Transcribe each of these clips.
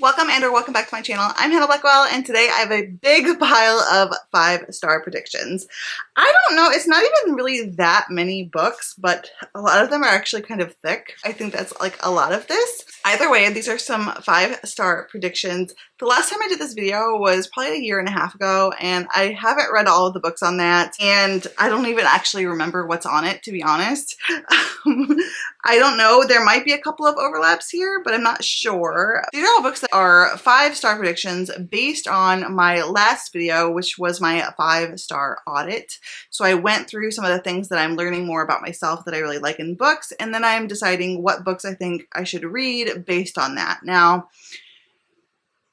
Welcome or welcome back to my channel. I'm Hannah Blackwell and today I have a big pile of 5-star predictions. I don't know, it's not even really that many books, but a lot of them are actually kind of thick. I think that's like a lot of this. Either way, these are some 5-star predictions. The last time I did this video was probably a year and a half ago and I haven't read all of the books on that and I don't even actually remember what's on it, to be honest. I don't know, there might be a couple of overlaps here, but I'm not sure. These are all books that are 5-star predictions based on my last video, which was my 5-star audit. So I went through some of the things that I'm learning more about myself that I really like in books, and then I'm deciding what books I think I should read based on that. Now,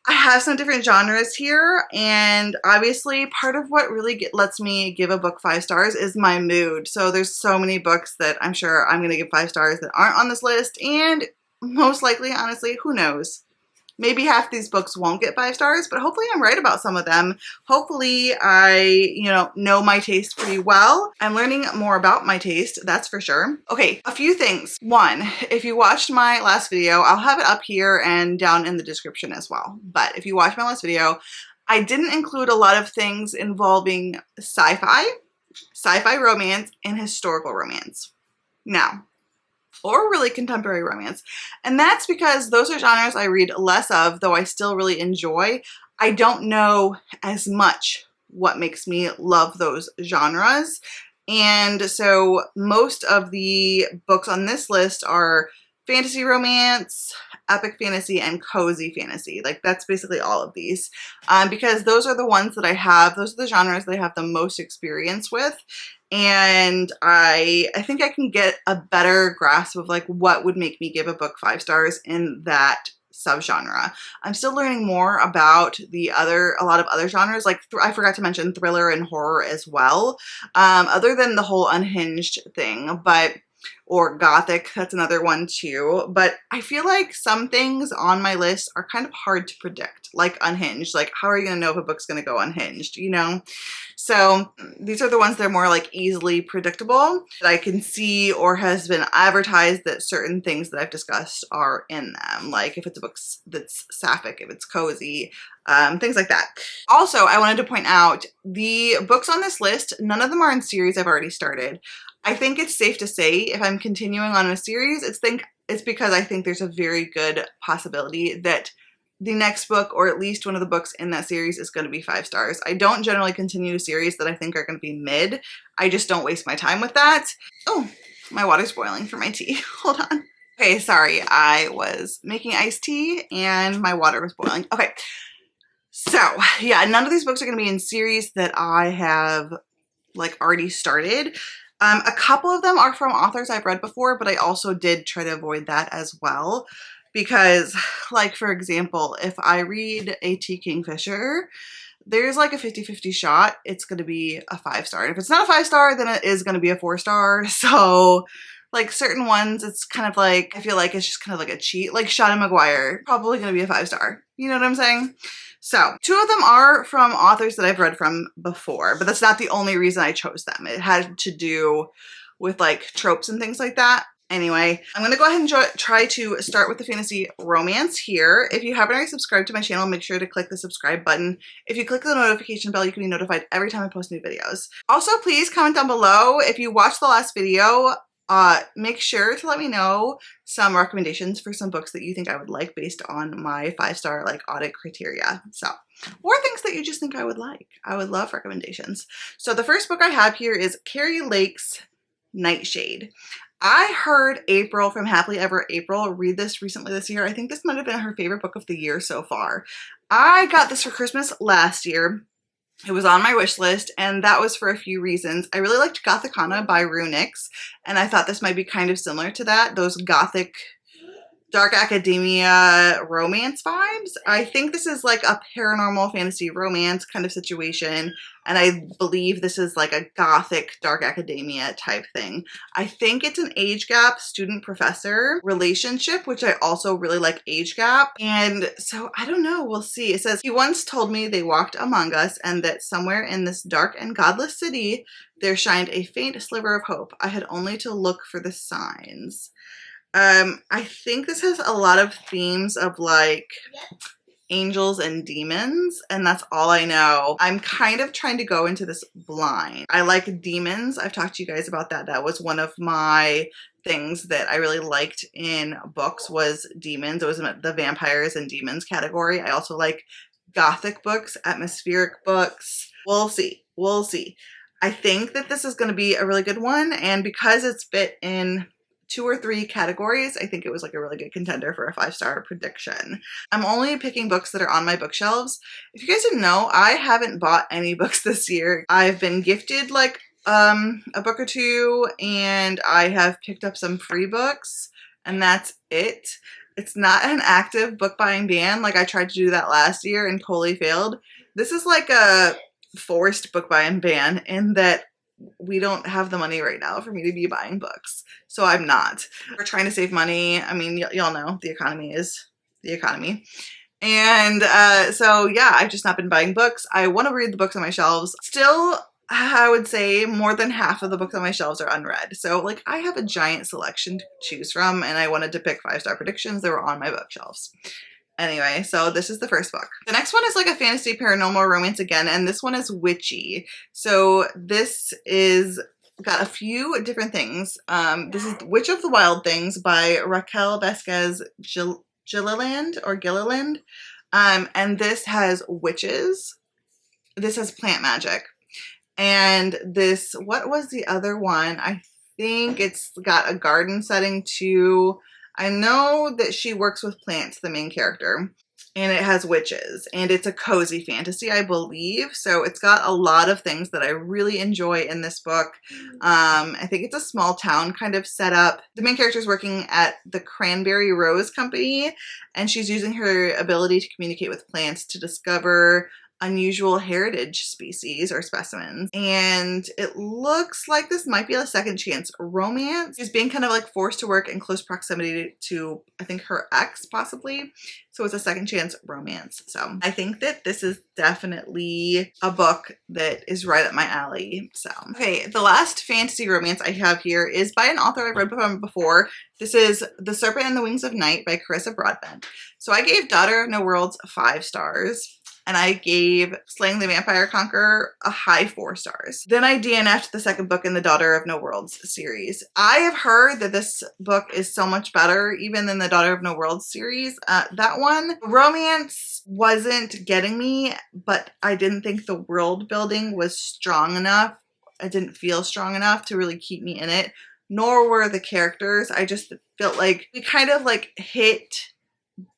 I have some different genres here, and obviously part of what really lets me give a book 5 stars is my mood. So there's so many books that I'm sure I'm going to give 5 stars that aren't on this list, and most likely, honestly, who knows? Maybe half these books won't get 5 stars, but hopefully I'm right about some of them. Hopefully I, know my taste pretty well. I'm learning more about my taste, that's for sure. Okay, a few things. One, if you watched my last video, I'll have it up here and down in the description as well. But if you watched my last video, I didn't include a lot of things involving sci-fi romance, and historical romance. Now, or really contemporary romance. And that's because those are genres I read less of, though I still really enjoy. I don't know as much what makes me love those genres. And so most of the books on this list are fantasy romance, epic fantasy, and cozy fantasy. Like, that's basically all of these. Because those are the ones that I have, those are the genres that I have the most experience with. And I think I can get a better grasp of like what would make me give a book 5 stars in that subgenre. I'm still learning more about a lot of other genres, like I forgot to mention thriller and horror as well, other than the whole unhinged thing, or gothic, that's another one too. But I feel like some things on my list are kind of hard to predict, like unhinged. Like, how are you gonna know if a book's gonna go unhinged, So these are the ones that are more like easily predictable, that I can see or has been advertised that certain things that I've discussed are in them. Like if it's a book that's sapphic, if it's cozy, things like that. Also, I wanted to point out the books on this list, none of them are in series I've already started. I think it's safe to say if I'm continuing on a series, it's because I think there's a very good possibility that the next book, or at least one of the books in that series, is going to be 5 stars. I don't generally continue series that I think are going to be mid. I just don't waste my time with that. Oh, my water's boiling for my tea. Hold on. Okay, sorry. I was making iced tea and my water was boiling. Okay. So, yeah, none of these books are going to be in series that I have like already started. A couple of them are from authors I've read before, but I also did try to avoid that as well. Because, like, for example, if I read A.T. Kingfisher, there's like a 50-50 shot it's going to be a 5 star. And if it's not a 5 star, then it is going to be a 4 star. So, like, certain ones, it's kind of like, I feel like it's just kind of like a cheat. Like Shauna Maguire, probably going to be a 5 star. You know what I'm saying? So, 2 of them are from authors that I've read from before, but that's not the only reason I chose them. It had to do with like tropes and things like that. Anyway, I'm going to go ahead and try to start with the fantasy romance here. If you haven't already subscribed to my channel, make sure to click the subscribe button. If you click the notification bell, you can be notified every time I post new videos. Also, please comment down below if you watched the last video. Make sure to let me know some recommendations for some books that you think I would like based on my 5-star like audit criteria. So, or things that you just think I would like. I would love recommendations. So the first book I have here is Carrie Lake's Nightshade. I heard April from Happily Ever April read this recently this year. I think this might have been her favorite book of the year so far. I got this for Christmas last year. It was on my wish list, and that was for a few reasons. I really liked Gothicana by Runix, and I thought this might be kind of similar to that, those gothic, dark academia romance vibes. I think this is like a paranormal fantasy romance kind of situation, and I believe this is like a gothic dark academia type thing. I think it's an age gap student-professor relationship, which I also really like age gap. And so I don't know, we'll see. It says, he once told me they walked among us and that somewhere in this dark and godless city there shined a faint sliver of hope. I had only to look for the signs. I think this has a lot of themes of like angels and demons, and that's all I know. I'm kind of trying to go into this blind. I like demons. I've talked to you guys about that. That was one of my things that I really liked in books was demons. It was in the vampires and demons category. I also like gothic books, atmospheric books. We'll see. We'll see. I think that this is going to be a really good one, and because it's fit in 2 or 3 categories, I think it was like a really good contender for a 5-star prediction. I'm only picking books that are on my bookshelves. If you guys didn't know, I haven't bought any books this year. I've been gifted like a book or 2, and I have picked up some free books, and that's it. It's not an active book buying ban. Like I tried to do that last year and totally failed. This is like a forced book buying ban in that we don't have the money right now for me to be buying books. So I'm not. We're trying to save money. I mean, y'all know the economy is the economy. And so yeah, I've just not been buying books. I want to read the books on my shelves. Still, I would say more than half of the books on my shelves are unread. So like I have a giant selection to choose from, and I wanted to pick 5-star predictions that were on my bookshelves. Anyway, so this is the first book. The next one is like a fantasy paranormal romance again, and this one is Witchy. So this is got a few different things. This is Witch of the Wild Things by Raquel Vasquez Gilliland or Gilliland. And this has witches. This has plant magic. And this, what was the other one? I think it's got a garden setting too. I know that she works with plants, the main character, and it has witches, and it's a cozy fantasy, I believe. So it's got a lot of things that I really enjoy in this book. I think it's a small town kind of setup. The main character is working at the Cranberry Rose Company, and she's using her ability to communicate with plants to discover unusual heritage species or specimens. And it looks like this might be a second chance romance. She's being kind of like forced to work in close proximity to, I think, her ex possibly. So it's a second chance romance. So I think that this is definitely a book that is right up my alley. So, okay, the last fantasy romance I have here is by an author I've read before. This is The Serpent and the Wings of Night by Carissa Broadbent. So I gave Daughter of No Worlds 5 stars. And I gave Slaying the Vampire Conqueror a high 4 stars. Then I DNF'd the second book in the Daughter of No Worlds series. I have heard that this book is so much better even than the Daughter of No Worlds series. That one, romance wasn't getting me, but I didn't think the world building was strong enough. It didn't feel strong enough to really keep me in it, nor were the characters. I just felt like we kind of like hit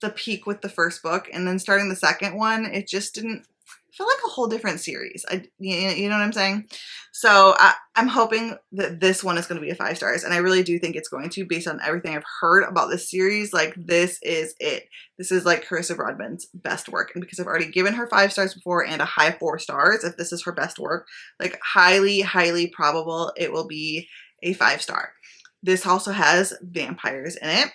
the peak with the first book, and then starting the second one, it just didn't feel like a whole different series. You know what I'm saying? So I'm hoping that this one is going to be a 5 stars, and I really do think it's going to, based on everything I've heard about this series. Like, this is it. This is like Carissa Broadbent's best work, and because I've already given her 5 stars before and a high 4 stars, if this is her best work, like highly probable it will be a 5 star. This also has vampires in it.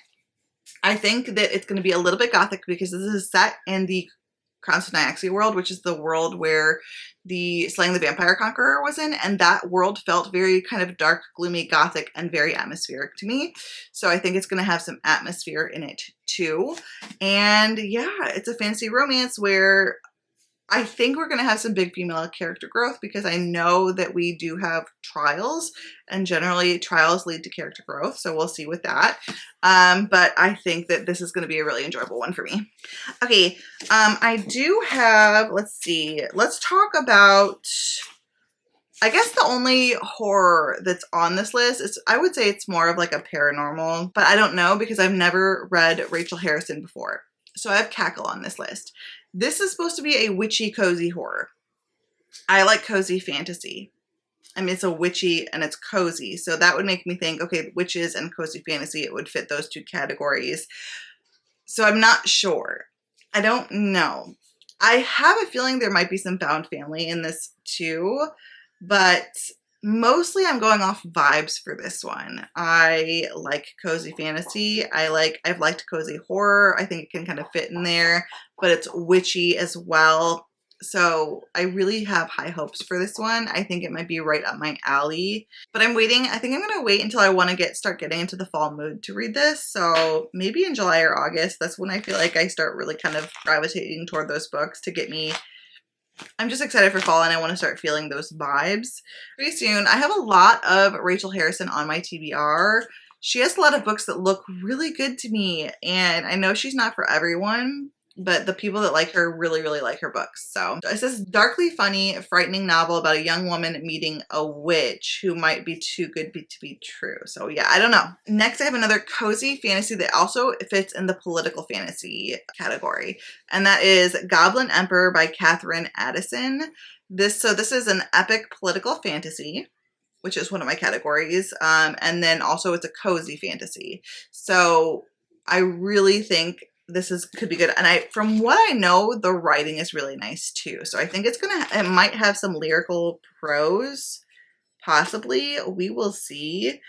I think that it's going to be a little bit gothic because this is set in the Crowns of Nyaxia world, which is the world where the Slaying the Vampire Conqueror was in, and that world felt very kind of dark, gloomy, gothic, and very atmospheric to me. So I think it's going to have some atmosphere in it too. And yeah, it's a fantasy romance where I think we're going to have some big female character growth, because I know that we do have trials, and generally trials lead to character growth. So we'll see with that. But I think that this is going to be a really enjoyable one for me. Okay. I do have, let's see, let's talk about, I guess the only horror that's on this list is, I would say it's more of like a paranormal, but I don't know because I've never read Rachel Harrison before. So I have Cackle on this list. This is supposed to be a witchy, cozy horror. I like cozy fantasy. I mean, it's a witchy and it's cozy. So that would make me think, okay, witches and cozy fantasy, it would fit those 2 categories. So I'm not sure. I don't know. I have a feeling there might be some found family in this too, but mostly I'm going off vibes for this one. I like cozy fantasy. I've liked cozy horror. I think it can kind of fit in there, but it's witchy as well. So I really have high hopes for this one. I think it might be right up my alley. But I'm waiting. I think I'm going to wait until I want to start getting into the fall mood to read this. So maybe in July or August, that's when I feel like I start really kind of gravitating toward those books to get me. I'm just excited for fall and I want to start feeling those vibes pretty soon. I have a lot of Rachel Harrison on my TBR. She has a lot of books that look really good to me, and I know she's not for everyone, but the people that like her really, really like her books. So it's this darkly funny, frightening novel about a young woman meeting a witch who might be too good to be true. So yeah, I don't know. Next, I have another cozy fantasy that also fits in the political fantasy category, and that is Goblin Emperor by Catherine Addison. This is an epic political fantasy, which is one of my categories. And then also it's a cozy fantasy. So I really think this could be good. And from what I know, the writing is really nice too. So I think it might have some lyrical prose, possibly. We will see.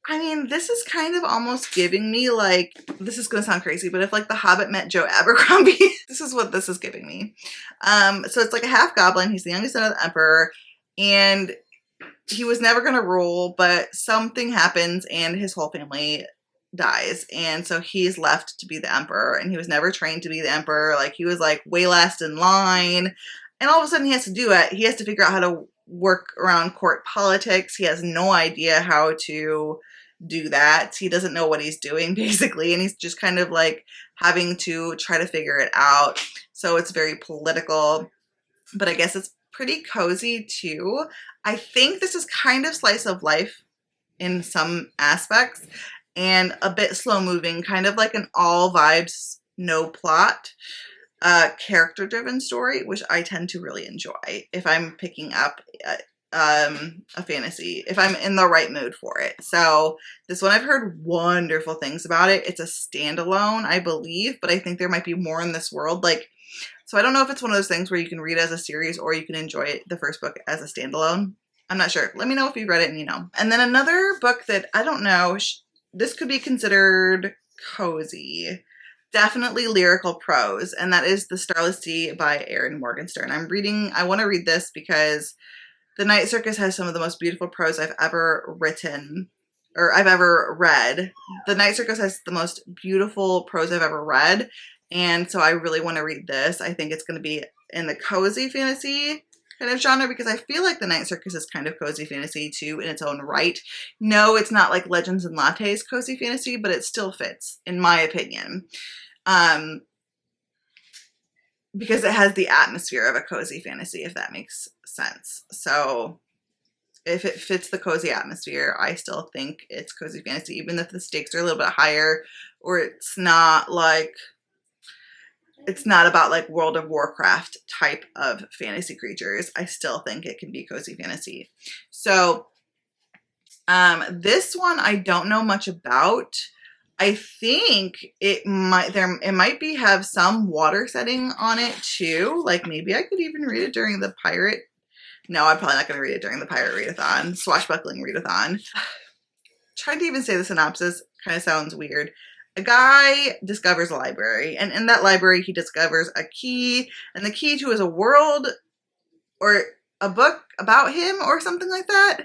I mean, this is kind of almost giving me like, this is going to sound crazy, but if like The Hobbit met Joe Abercrombie, this is what this is giving me. So it's like a half goblin. He's the youngest son of the emperor, and he was never going to rule, but something happens and his whole family dies. And so he's left to be the emperor, and he was never trained to be the emperor. Like, he was like way last in line. And all of a sudden he has to do it. He has to figure out how to work around court politics. He has no idea how to do that. He doesn't know what he's doing, basically. And he's just kind of like having to try to figure it out. So it's very political, but I guess it's pretty cozy too. I think this is kind of slice of life in some aspects and a bit slow moving, kind of like an all vibes, no plot, character driven story, which I tend to really enjoy if I'm picking up a fantasy, if I'm in the right mood for it. So this one, I've heard wonderful things about it. It's a standalone, I believe, but I think there might be more in this world. So I don't know if it's one of those things where you can read it as a series or you can enjoy the first book as a standalone. I'm not sure. Let me know if you read it and you know. And then another book that I don't know, this could be considered cozy. Definitely lyrical prose, and that is The Starless D by Erin Morgenstern. I want to read this because The Night Circus has some of the most beautiful prose I've ever written, or I've ever read. The Night Circus has the most beautiful prose I've ever read. And so I really want to read this. I think it's going to be in the cozy fantasy kind of genre because I feel like The Night Circus is kind of cozy fantasy too in its own right. No, it's not like Legends and Lattes cozy fantasy, but it still fits, in my opinion. Because it has the atmosphere of a cozy fantasy, if that makes sense. So if it fits the cozy atmosphere, I still think it's cozy fantasy, even if the stakes are a little bit higher, or it's not about like World of Warcraft type of fantasy creatures. I still think it can be cozy fantasy. So this one I don't know much about. I think it might have some water setting on it too. Like maybe I could even read it during the pirate. No, I'm probably not going to read it during the pirate readathon, swashbuckling readathon. Trying to even say the synopsis kind of sounds weird. A guy discovers a library, and in that library he discovers a key, and the key to is a world or a book about him or something like that.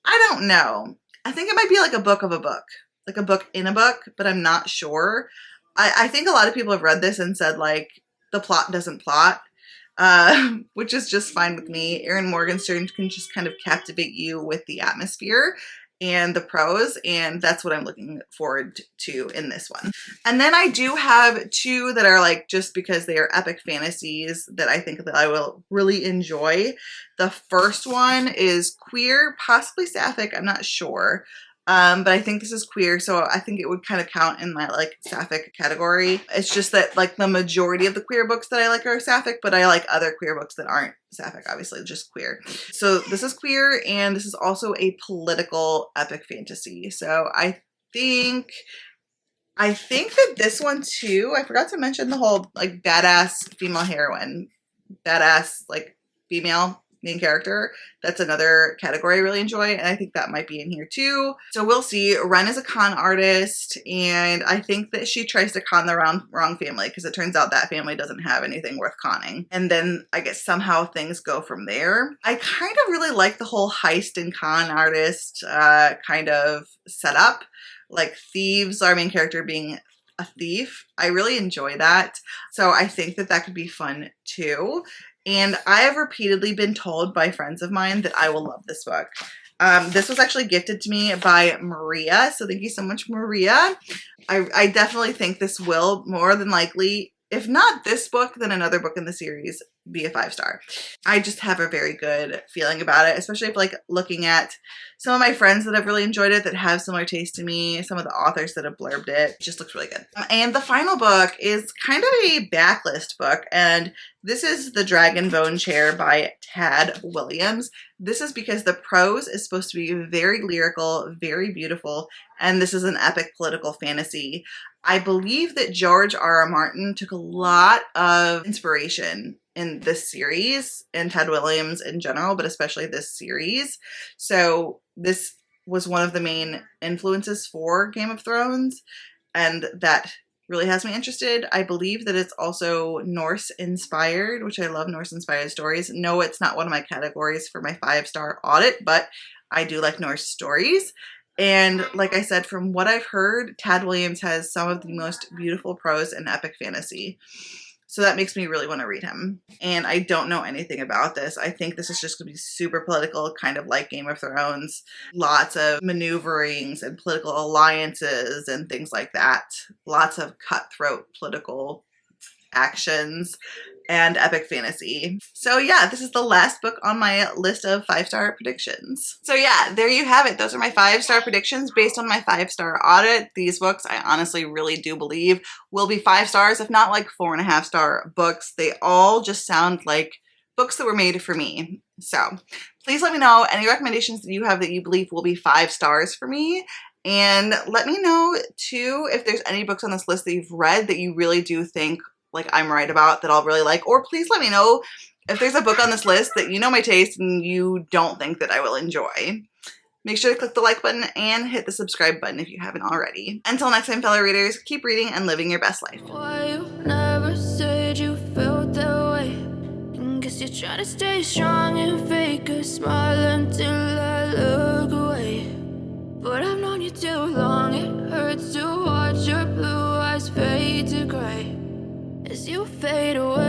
I don't know. I think it might be like a book of a book, like a book in a book, but I'm not sure. I think a lot of people have read this and said like the plot doesn't plot, which is just fine with me. Erin Morgenstern can just kind of captivate you with the atmosphere and the prose, and that's what I'm looking forward to in this one. And then I do have two that are like, just because they are epic fantasies that I think that I will really enjoy. The first one is queer, possibly sapphic, I'm not sure. But I think this is queer, so I think it would kind of count in my like sapphic category. It's just that like the majority of the queer books that I like are sapphic, but I like other queer books that aren't sapphic, obviously, just queer. So this is queer, and this is also a political epic fantasy. So I think that this one too, I forgot to mention the whole like badass female heroine, badass like female main character. That's another category I really enjoy, and I think that might be in here too. So we'll see. Ren is a con artist, and I think that she tries to con the wrong family, because it turns out that family doesn't have anything worth conning. And then I guess somehow things go from there. I kind of really like the whole heist and con artist kind of setup. Like thieves, our main character being a thief. I really enjoy that. So I think that that could be fun too. And I have repeatedly been told by friends of mine that I will love this book. This was actually gifted to me by Maria. So thank you so much, Maria. I definitely think this will more than likely, if not this book, then another book in the series, be a 5-star. I just have a very good feeling about it, especially if like looking at some of my friends that have really enjoyed it, that have similar taste to me, some of the authors that have blurbed it. It just looks really good. And the final book is kind of a backlist book, and this is The Dragon Bone Chair by Tad Williams. This is because the prose is supposed to be very lyrical, very beautiful, and this is an epic political fantasy. I believe that George R.R. Martin took a lot of inspiration in this series, and Ted Williams in general, but especially this series. So this was one of the main influences for Game of Thrones, and that really has me interested. I believe that it's also Norse inspired, which I love Norse inspired stories. No, it's not one of my categories for my 5-star audit, but I do like Norse stories. And like I said, from what I've heard, Tad Williams has some of the most beautiful prose in epic fantasy. So that makes me really want to read him. And I don't know anything about this. I think this is just going to be super political, kind of like Game of Thrones. Lots of maneuverings and political alliances and things like that. Lots of cutthroat political actions and epic fantasy. So yeah, this is the last book on my list of 5-star predictions. So yeah, there you have it. Those are my 5-star predictions based on my 5-star audit. These books I honestly really do believe will be 5 stars, if not like 4.5-star books. They all just sound like books that were made for me. So please let me know any recommendations that you have that you believe will be 5 stars for me. And let me know too if there's any books on this list that you've read that you really do think like I'm right about, that I'll really like. Or please let me know if there's a book on this list that you know my taste and you don't think that I will enjoy. Make sure to click the like button and hit the subscribe button if you haven't already. Until next time, fellow readers, keep reading and living your best life. Why you never said you felt that way? And guess you're trying to stay strong and fake a smile until I look away. But I've known you too long, it hurts to watch your blue eyes fade to gray as you fade away.